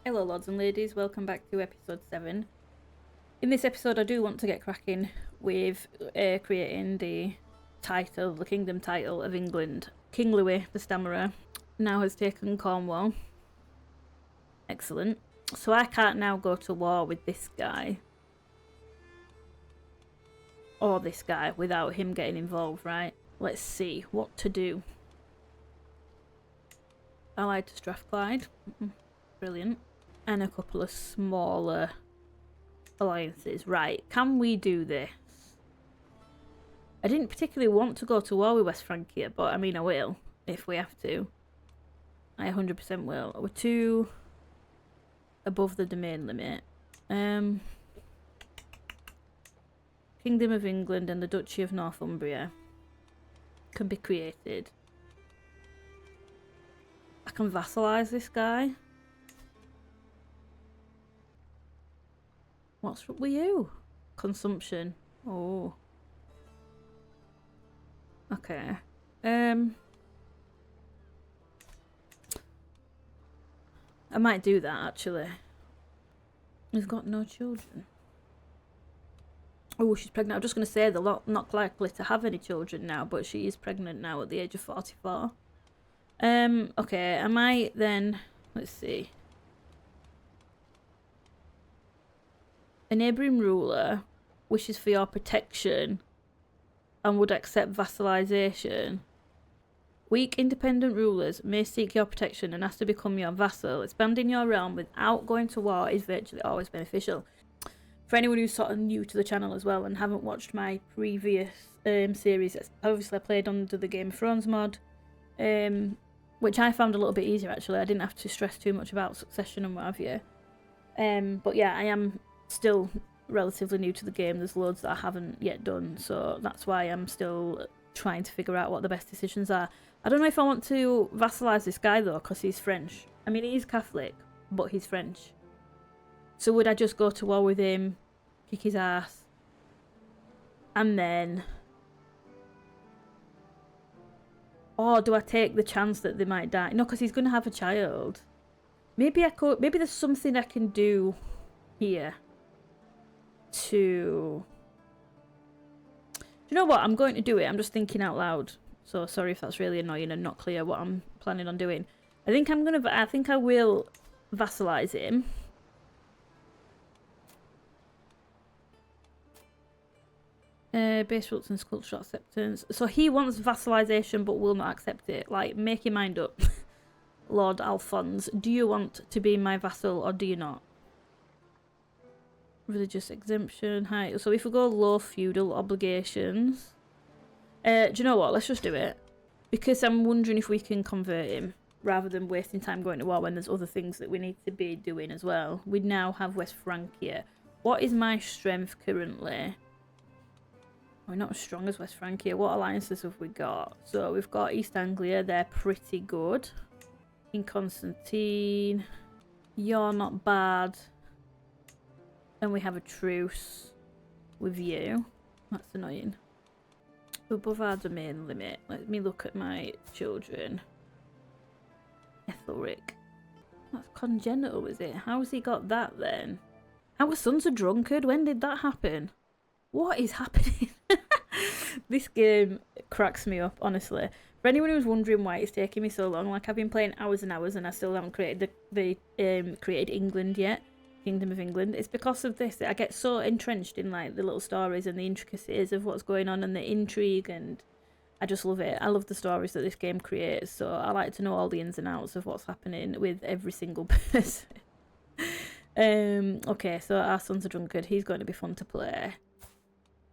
Hello lords and ladies, welcome back to episode 7. In this episode I do want to get cracking with creating the kingdom title of England. King Louis the Stammerer now has taken Cornwall. Excellent. So I can't now go to war with this guy. Or this guy without him getting involved, right? Let's see what to do. Allied to Strathclyde. Brilliant. And a couple of smaller alliances. Right, can we do this? I didn't particularly want to go to war with West Francia, but I mean I will, if we have to. I 100% will. We're 2 above the domain limit. Kingdom of England and the Duchy of Northumbria can be created. I can vassalise this guy. What's up with you? Consumption. Oh. Okay. I might do that actually. He's got no children. Oh, she's pregnant. I'm just going to say they're not likely to have any children now, but she is pregnant now at the age of 44. Okay, I might then... Let's see. A neighbouring ruler wishes for your protection and would accept vassalisation. Weak independent rulers may seek your protection and ask to become your vassal. Expanding your realm without going to war is virtually always beneficial. For anyone who's sort of new to the channel as well and haven't watched my previous series, obviously I played under the Game of Thrones mod, which I found a little bit easier actually. I didn't have to stress too much about succession and what have you. But yeah, I am still relatively new to the game. There's loads that I haven't yet done, so that's why I'm still trying to figure out what the best decisions are. I don't know if I want to vassalise this guy though, because he's French. I mean, he's Catholic, but he's French. So would I just go to war with him, kick his ass, and then... Or do I take the chance that they might die? No, because he's going to have a child. Maybe I could... Maybe there's something I can do here to... Do you know what? I'm going to do it. I'm just thinking out loud. So sorry if that's really annoying and not clear what I'm planning on doing. I think I will vassalise him. Base rules and cultural acceptance. So he wants vassalisation but will not accept it. Like, make your mind up. Lord Alphonse, do you want to be my vassal or do you not? Religious exemption, high. So if we go low feudal obligations. Do you know what? Let's just do it. Because I'm wondering if we can convert him. Rather than wasting time going to war when there's other things that we need to be doing as well. We now have West Francia. What is my strength currently? We're not as strong as West Francia. What alliances have we got? So we've got East Anglia. They're pretty good. King Constantine. You're not bad. And we have a truce with you. That's annoying. Above our domain limit. Let me look at my children. Ethelric. That's congenital, is it? How's he got that then? Our son's a drunkard. When did that happen? What is happening? This game cracks me up, honestly. For anyone who's wondering why it's taking me so long, like I've been playing hours and hours and I still haven't created created England yet. Kingdom of England. It's because of this that I get so entrenched in like the little stories and the intricacies of what's going on and the intrigue, and I just love it. I love the stories that this game creates, so I like to know all the ins and outs of what's happening with every single person. Okay, so our son's a drunkard. He's going to be fun to play.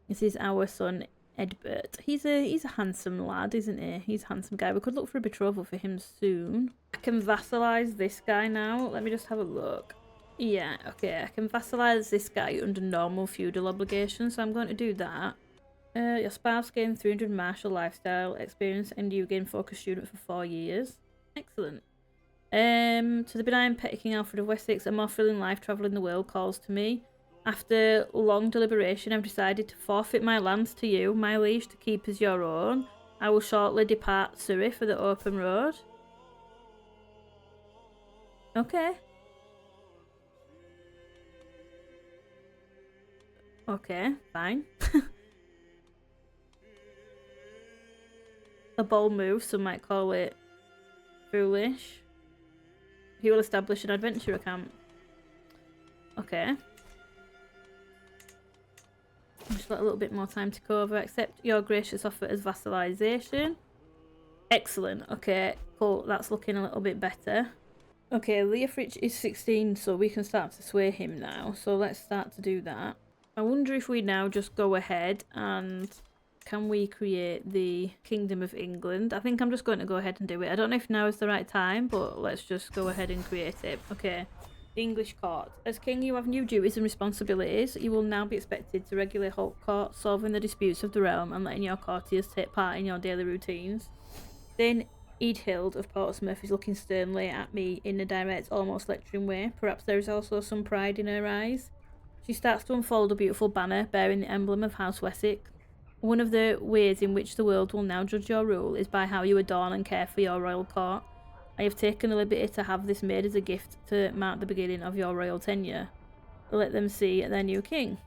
This is our son Edbert. He's a handsome lad, isn't he? He's a handsome guy. We could look for a betrothal for him soon. I can vassalise this guy now. Let me just have a look. Yeah, okay, I can vassalise this guy under normal feudal obligations, so I'm going to do that. Your spouse gains 300 martial lifestyle experience and you gain focus student for 4 years. Excellent. To the benign petty King Alfred of Wessex, a more thrilling life travelling the world calls to me. After long deliberation, I've decided to forfeit my lands to you, my liege, to keep as your own. I will shortly depart Surrey for the open road. Okay. Okay, fine. A bold move, some might call it foolish. He will establish an adventurer camp. Okay. Just got a little bit more time to go over. Accept your gracious offer as vassalization. Excellent. Okay, cool. That's looking a little bit better. Okay, Leofrich is 16, so we can start to sway him now. So let's start to do that. I wonder if we now just go ahead and can we create the Kingdom of England? I think I'm just going to go ahead and do it. I don't know if now is the right time, but let's just go ahead and create it. Okay. The English court. As king, you have new duties and responsibilities. You will now be expected to regularly hold court, solving the disputes of the realm and letting your courtiers take part in your daily routines. Then Eadhild of Portsmouth is looking sternly at me in a direct, almost lecturing way. Perhaps there is also some pride in her eyes. She starts to unfold a beautiful banner bearing the emblem of House Wessex. One of the ways in which the world will now judge your rule is by how you adorn and care for your royal court. I have taken the liberty to have this made as a gift to mark the beginning of your royal tenure. Let them see their new king.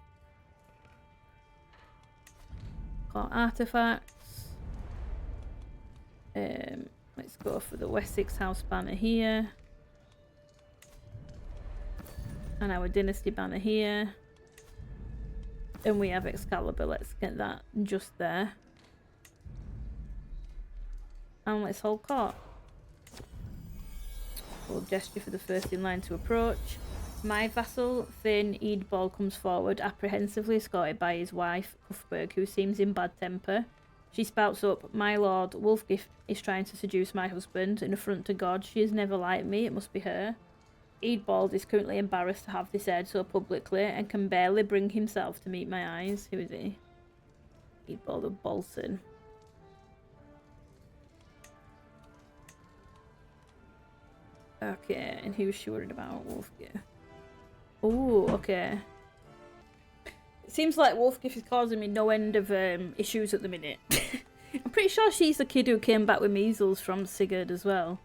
Court artifacts. Let's go for the Wessex House banner here. And our dynasty banner here. And we have Excalibur. Let's get that just there. And let's hold court. We'll gesture for the first in line to approach. My vassal, Thane Eadball, comes forward, apprehensively escorted by his wife, Cuthberg, who seems in bad temper. She spouts up, "My lord, Wulfgift is trying to seduce my husband. In affront to God, she has never liked me, it must be her." Eadbald is currently embarrassed to have this aired so publicly and can barely bring himself to meet my eyes. Who is he? Eadbald of Bolton. Okay, and who's she worried about? Wulfgift. Oh, okay. It seems like Wulfgift is causing me no end of issues at the minute. I'm pretty sure she's the kid who came back with measles from Sigurd as well.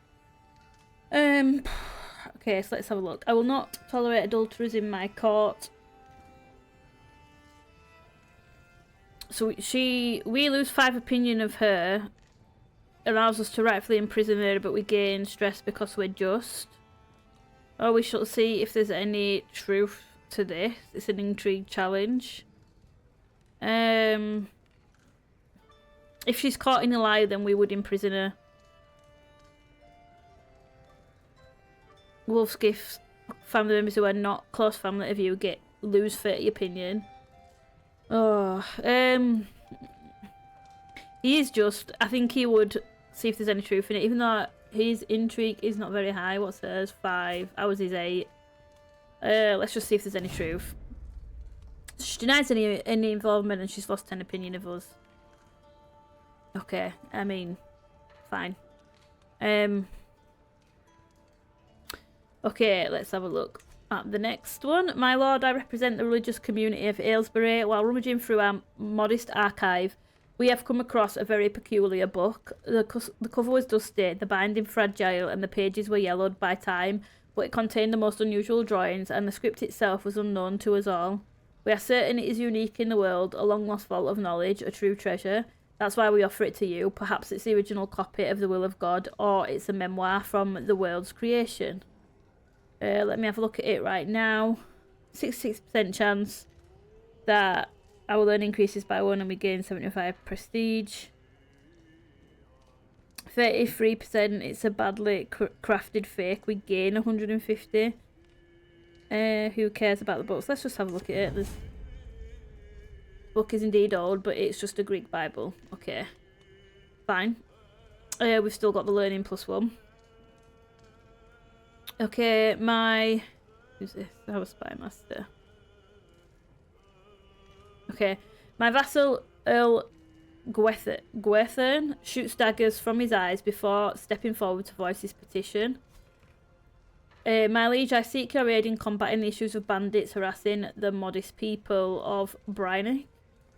Okay, so let's have a look. I will not tolerate adulterers in my court. So we lose 5 opinion of her. Allows us to rightfully imprison her, but we gain stress because we're just. Oh, we shall see if there's any truth to this. It's an intrigue challenge. If she's caught in a lie, then we would imprison her. Wulfgift's family members who are not close family of you lose 30 opinion. Oh, he is just. I think he would see if there's any truth in it, even though his intrigue is not very high. What's hers? 5. Ours is 8. Let's just see if there's any truth. She denies any involvement and she's lost 10 opinion of us. Okay, I mean, fine. Okay, let's have a look at the next one. My lord, I represent the religious community of Aylesbury. While rummaging through our modest archive, we have come across a very peculiar book. The cover was dusty, the binding fragile, and the pages were yellowed by time, but it contained the most unusual drawings, and the script itself was unknown to us all. We are certain it is unique in the world, a long-lost vault of knowledge, a true treasure. That's why we offer it to you. Perhaps it's the original copy of the will of God, or it's a memoir from the world's creation. Let me have a look at it right now. 66% chance that our learning increases by 1 and we gain 75 prestige. 33% it's a badly crafted fake. We gain 150. Who cares about the books? Let's just have a look at it. This book is indeed old, but it's just a Greek Bible. Okay. Fine. We've still got the learning +1. Okay, who's this? Our spy master. Okay, my vassal Earl Gwerthern shoots daggers from his eyes before stepping forward to voice his petition. My liege, I seek your aid in combating the issues of bandits harassing the modest people of Brynick.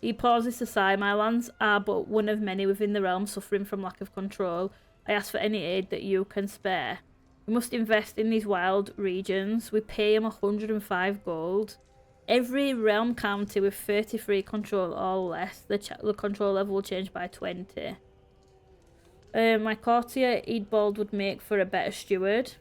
He pauses to sigh. My lands are but one of many within the realm suffering from lack of control. I ask for any aid that you can spare. We must invest in these wild regions. We pay him 105 gold. Every realm county with 33 control or less, the control level will change by 20. My courtier Eadbald would make for a better steward.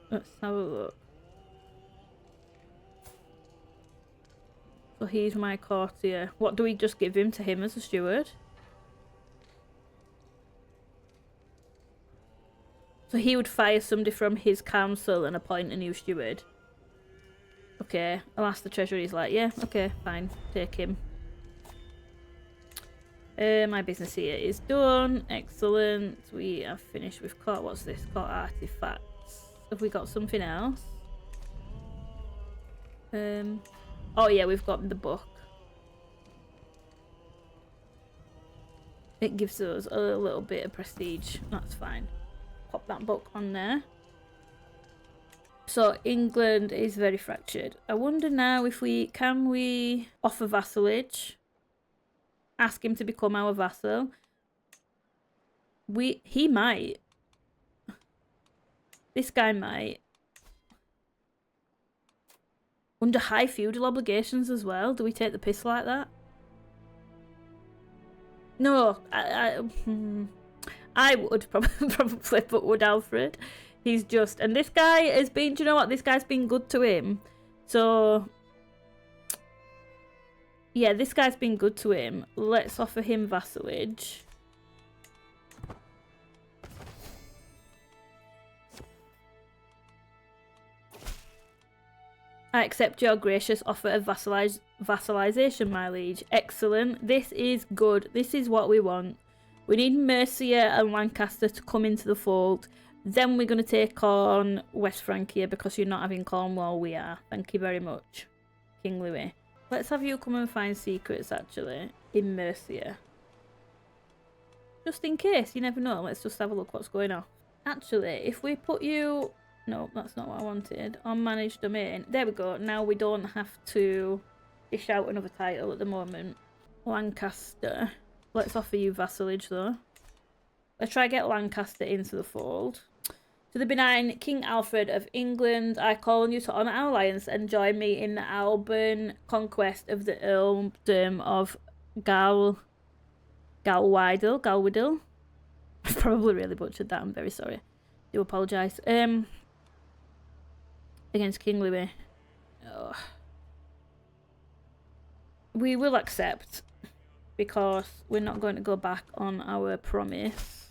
Let's have a look. So he's my courtier. What do we just give him to him as a steward? So he would fire somebody from his council and appoint a new steward. Okay, I'll ask the treasurer. He's like, yeah, okay, fine, take him. My business here is done. Excellent. We have finished with court. What's this? Court artifacts. Have we got something else? Oh yeah, we've got the book. It gives us a little bit of prestige. That's fine. Pop that book on there. So England is very fractured. I wonder now if we offer vassalage, ask him to become our vassal. He might. This guy might. Under high feudal obligations as well. Do we take the piss like that? No, I would probably, but would Alfred? He's just, and this guy has been, do you know what? This guy's been good to him. So, yeah, this guy's been good to him. Let's offer him vassalage. I accept your gracious offer of vassalization, my liege. Excellent. This is good. This is what we want. We need Mercia and Lancaster to come into the fold. Then we're going to take on West Francia because you're not having Cornwall. We are. Thank you very much, King Louis. Let's have you come and find secrets, actually, in Mercia. Just in case. You never know. Let's just have a look what's going on. Actually, if we put you... No, that's not what I wanted. On managed domain. There we go. Now we don't have to dish out another title at the moment. Lancaster. Let's offer you vassalage, though. Let's try get Lancaster into the fold. To the benign King Alfred of England, I call on you to honour our alliance and join me in the Alban conquest of the earldom of Galweedle. I've probably really butchered that. I'm very sorry. Do apologise. Against King Louis. Oh. We will accept because we're not going to go back on our promise.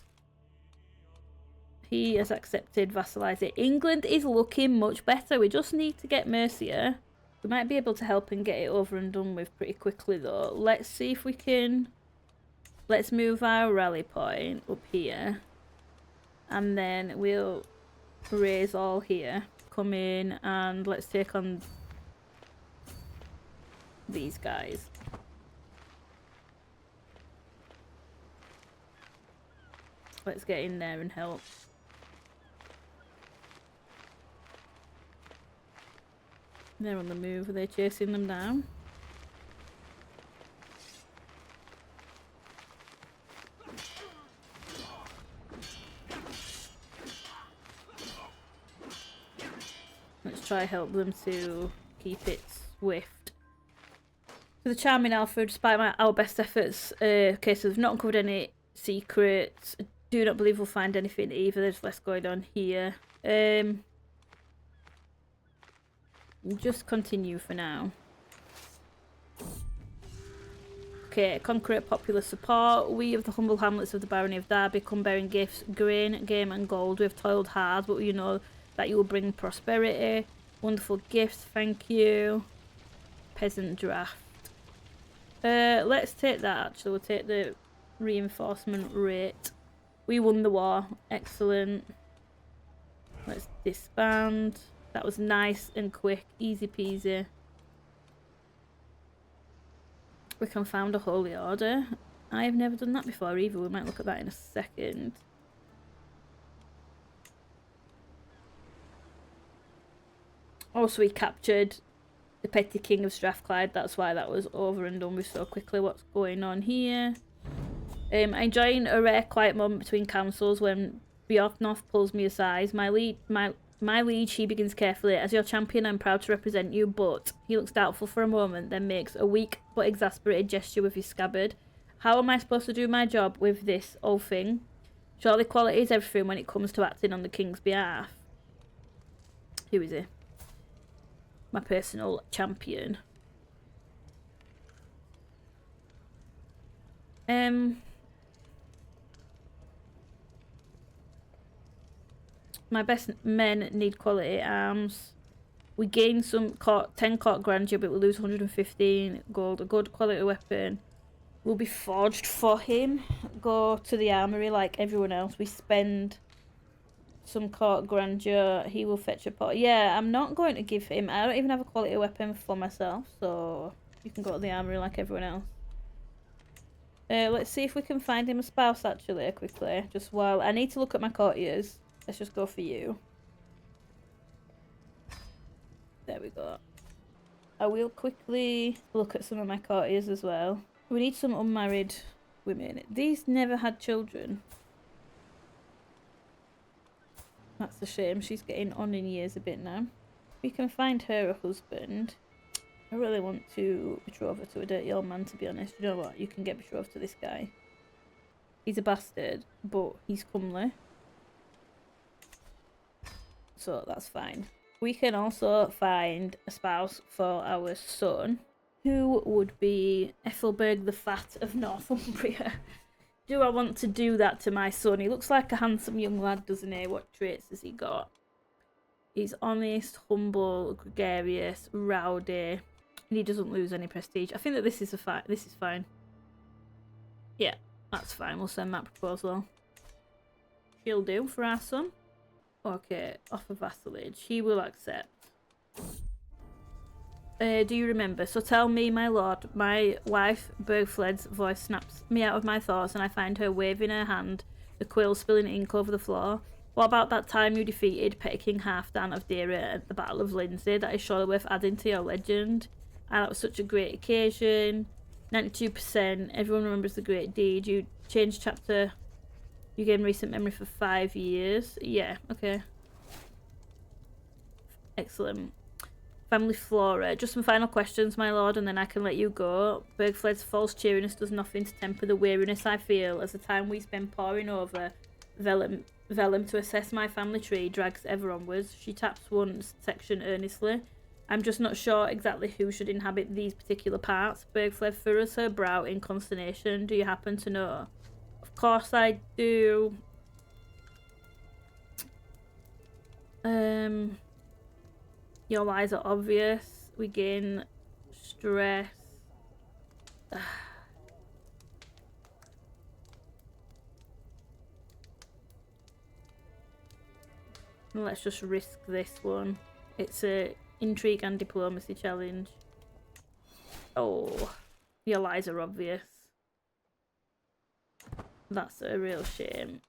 He has accepted vassalising. England is looking much better. We just need to get Mercia. We might be able to help and get it over and done with pretty quickly though. Let's see if we can... Let's move our rally point up here. And then we'll raise all here. Come in and let's take on these guys. Let's get in there and help. They're on the move. Are they chasing them down? Let's try help them to keep it swift. To the charming Alfred, despite our best efforts, okay, so we've not uncovered any secrets. I do not believe we'll find anything either. There's less going on here. Just continue for now. Okay, concrete popular support. We of the humble hamlets of the barony of Derby come bearing gifts, grain, game and gold. We have toiled hard, but you know that you will bring prosperity. Wonderful gifts, thank you. Peasant draft. Let's take that actually. We'll take the reinforcement rate. We won the war. Excellent. Let's disband. That was nice and quick. Easy peasy. We can found a holy order. I have never done that before either. We might look at that in a second. Also, we captured the petty king of Strathclyde. That's why that was over and done with so quickly. What's going on here? Enjoying a rare quiet moment between councils when Bjorknoth pulls me aside. My liege, he begins carefully. As your champion, I'm proud to represent you, but he looks doubtful for a moment, then makes a weak but exasperated gesture with his scabbard. How am I supposed to do my job with this old thing? Surely quality is everything when it comes to acting on the king's behalf. Who is he? My personal champion. My best men need quality arms. We gain some 10 court grandeur, but we lose 115 gold. A good quality weapon will be forged for him. Go to the armory like everyone else. We spend some court grandeur. He will fetch a pot. Yeah, I'm not going to give him. I don't even have a quality weapon for myself, so you can go to the armory like everyone else. Let's see if we can find him a spouse actually quickly. Just while I need to look at my courtiers. Let's just go for you. There we go. I will quickly look at some of my courtiers as well. We need some unmarried women. These never had children. That's a shame. She's getting on in years a bit now. We can find her a husband. I really want to betroth her to a dirty old man, to be honest. You know what? You can get betrothed to this guy. He's a bastard, but he's comely. So that's fine. We can also find a spouse for our son, who would be Ethelberg the Fat of Northumbria. Do I want to do that to my son? He looks like a handsome young lad, doesn't he? What traits has he got? He's honest, humble, gregarious, rowdy, and he doesn't lose any prestige. I think that this is fine. Yeah, that's fine. We'll send that proposal. She'll do for our son. Okay, offer vassalage. He will accept. Do you remember? So tell me, my lord, my wife, Bergfled's voice snaps me out of my thoughts and I find her waving her hand, the quill spilling ink over the floor. What about that time you defeated Petty King Halfdan of Deira at the Battle of Lindsey? That is surely worth adding to your legend. And that was such a great occasion. 92%. Everyone remembers the great deed. You changed chapter. You gain recent memory for 5 years. Yeah, okay. Excellent. Family flora. Just some final questions, my lord, and then I can let you go. Bergfled's false cheeriness does nothing to temper the weariness I feel as the time we spend poring over vellum to assess my family tree drags ever onwards. She taps one section earnestly. I'm just not sure exactly who should inhabit these particular parts. Bergfled furrows her brow in consternation. Do you happen to know? Of course I do. Your lies are obvious. We gain stress. Let's just risk this one. It's a intrigue and diplomacy challenge. Oh, your lies are obvious. That's a real shame.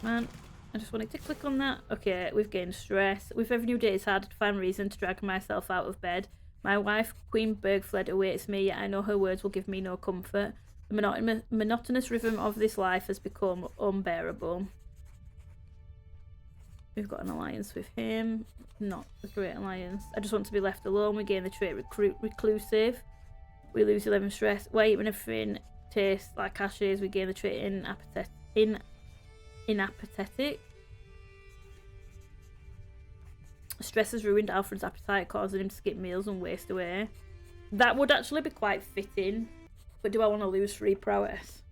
Man, I just wanted to click on that. Okay, we've gained stress. With every new day, it's harder to find reason to drag myself out of bed. My wife, Queen Bergfled, awaits me, yet I know her words will give me no comfort. The monotonous rhythm of this life has become unbearable. We've got an alliance with him. Not a great alliance. I just want to be left alone. We gain the trait reclusive. We lose 11 stress. Wait, when everything tastes like ashes, we gain the trait inapathetic. Stress has ruined Alfred's appetite, causing him to skip meals and waste away. That would actually be quite fitting. But do I want to lose 3 prowess?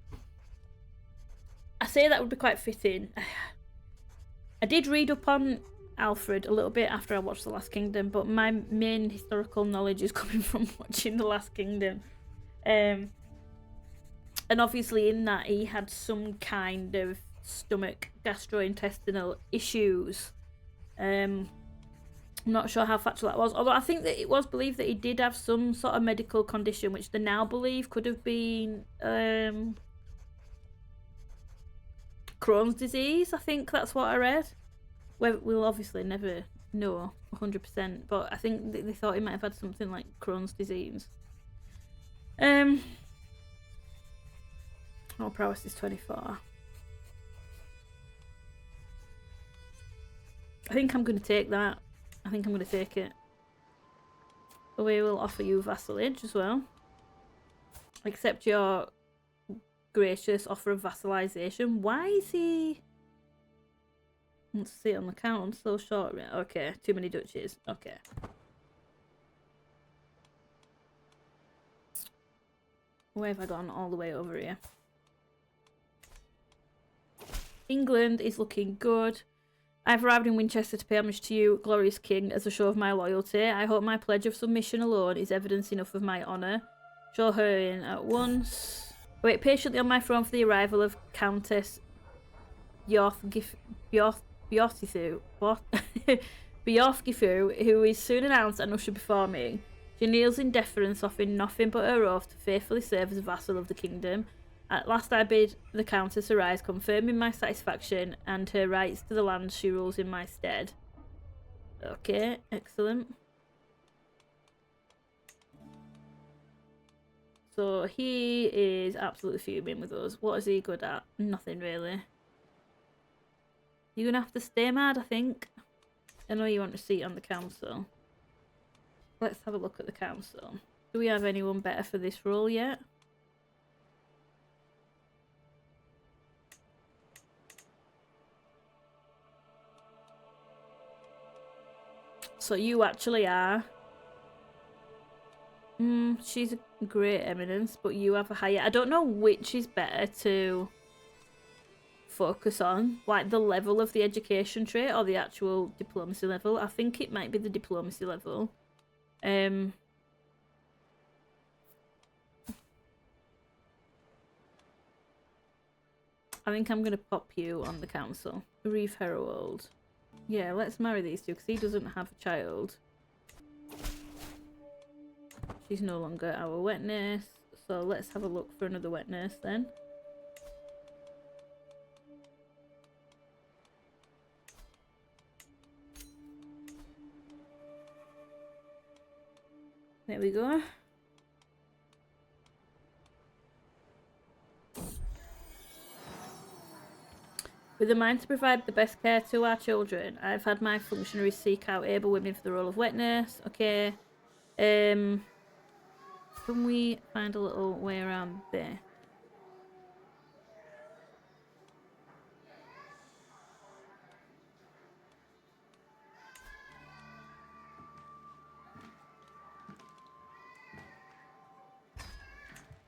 I say that would be quite fitting. I did read up on Alfred a little bit after I watched The Last Kingdom, but my main historical knowledge is coming from watching The Last Kingdom. And obviously in that he had some kind of stomach gastrointestinal issues. I'm not sure how factual that was, although I think that it was believed that he did have some sort of medical condition which they now believe could have been Crohn's disease. I think that's what I read. We'll obviously never know 100%, but I think they thought he might have had something like Crohn's disease. Oh, prowess is 24. I think I'm going to take that. I think I'm going to take it. We will offer you vassalage as well. Accept your gracious offer of vassalization. Why is he... Let's see on the count. So short. Okay, too many duchies. Okay. Where have I gone? All the way over here. England is looking good. I've arrived in Winchester to pay homage to you, glorious king, as a show of my loyalty. I hope my pledge of submission alone is evidence enough of my honour. Show her in at once. Wait patiently on my throne for the arrival of Countess Bjorthifu, who is soon announced and ushered before me. She kneels in deference, offering nothing but her oath to faithfully serve as a vassal of the kingdom. At last I bid the Countess arise, confirming my satisfaction and her rights to the land she rules in my stead. Okay, excellent. So he is absolutely fuming with us. What is he good at? Nothing really. You're gonna have to stay mad, I think. I know you want a seat on the council. Let's have a look at the council. Do we have anyone better for this role yet? So you actually are. She's a great eminence, but you have a higher... I don't know which is better to focus on. Like the level of the education trait or the actual diplomacy level. I think it might be the diplomacy level. I think I'm going to pop you on the council. Reeve Herald. Yeah, let's marry these two because he doesn't have a child. She's no longer our wet nurse. So let's have a look for another wet nurse then. There we go. With a mind to provide the best care to our children, I've had my functionaries seek out able women for the role of wet nurse. Okay. Can we find a little way around there?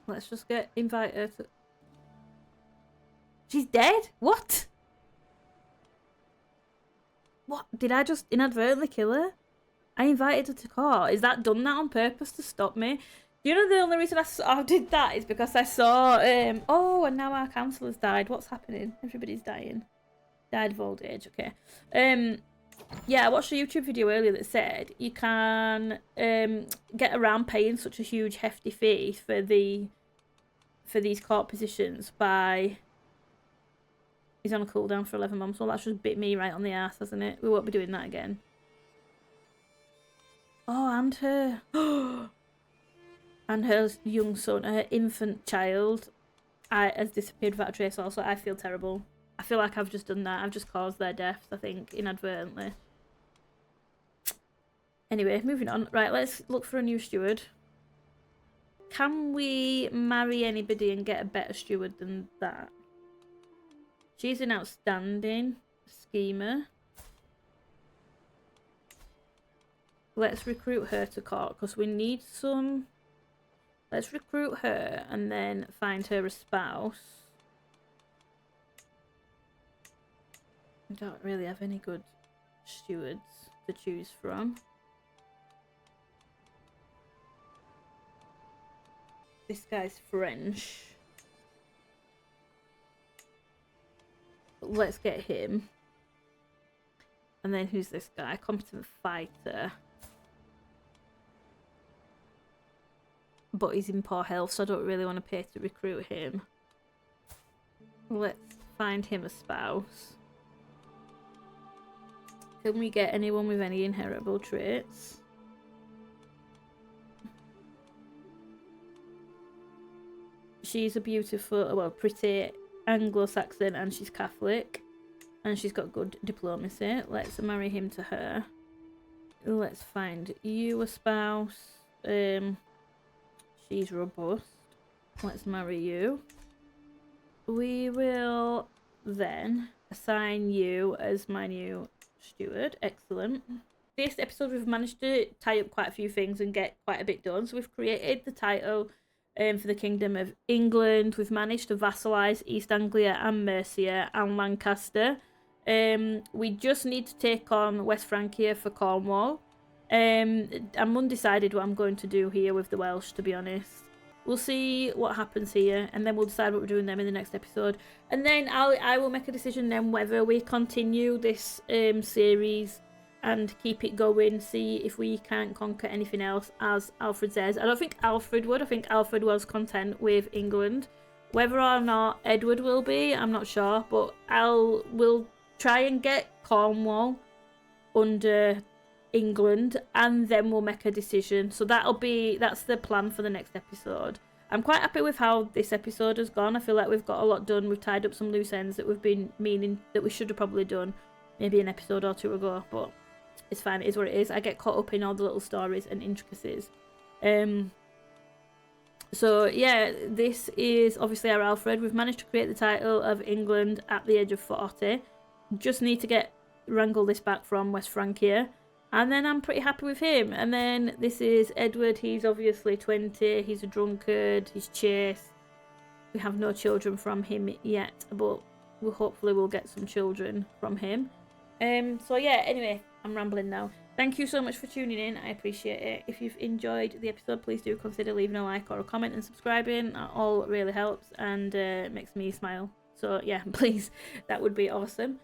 Let's just invite her to... She's dead? What? What? Did I just inadvertently kill her? I invited her to court. Is that done that on purpose to stop me? You know the only reason I did that is because I saw... oh, and now our councillor's died. What's happening? Everybody's dying. Died of old age. Okay. Yeah, I watched a YouTube video earlier that said you can get around paying such a huge hefty fee for these court positions by... He's on a cooldown for 11 months. Well, that's just bit me right on the ass, hasn't it? We won't be doing that again. Oh, and her... and her young son, her infant child, has disappeared without a trace also. I feel terrible. I feel like I've just done that. I've just caused their deaths, I think, inadvertently. Anyway, moving on. Right, let's look for a new steward. Can we marry anybody and get a better steward than that? She's an outstanding schemer. Let's recruit her to court because we need some... Let's recruit her and then find her a spouse. I don't really have any good stewards to choose from. This guy's French. Let's get him. And then who's this guy? Competent fighter. But he's in poor health, so I don't really want to pay to recruit him. Let's find him a spouse. Can we get anyone with any inheritable traits? she's a beautiful, well, pretty Anglo-Saxon, and she's Catholic, and she's got good diplomacy. Let's marry him to her. Let's find you a spouse. She's robust. Let's marry you. We will then assign you as my new steward. Excellent. This episode we've managed to tie up quite a few things and get quite a bit done. So we've created the title for the Kingdom of England. We've managed to vassalise East Anglia and Mercia and Lancaster. We just need to take on West Francia for Cornwall. I'm undecided what I'm going to do here with the Welsh, to be honest. We'll see what happens here, and then we'll decide what we're doing them in the next episode. And then I will make a decision then whether we continue this series and keep it going, see if we can't conquer anything else, as Alfred says. I don't think Alfred would. I think Alfred was content with England. Whether or not Edward will be, I'm not sure, but we'll try and get Cornwall under England, and then we'll make a decision. So that's the plan for the next episode. I'm quite happy with how this episode has gone. I feel like we've got a lot done. We've tied up some loose ends that we've been meaning that we should have probably done maybe an episode or two ago, but it's fine. It is what it is. I get caught up in all the little stories and intricacies. So yeah, this is obviously our Alfred. We've managed to create the title of England at the age of 40. Just need to wrangle this back from West Francia. And then I'm pretty happy with him. And then this is Edward. He's obviously 20. He's a drunkard. He's chaste. We have no children from him yet, but hopefully we'll get some children from him. So yeah, anyway, I'm rambling now. Thank you so much for tuning in. I appreciate it. If you've enjoyed the episode, please do consider leaving a like or a comment and subscribing. That all really helps and makes me smile. So yeah, please, that would be awesome.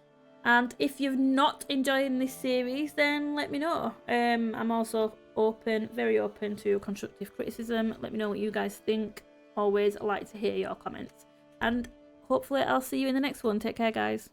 And if you're not enjoying this series, then let me know. I'm also very open to constructive criticism. Let me know what you guys think. Always like to hear your comments. And hopefully I'll see you in the next one. Take care, guys.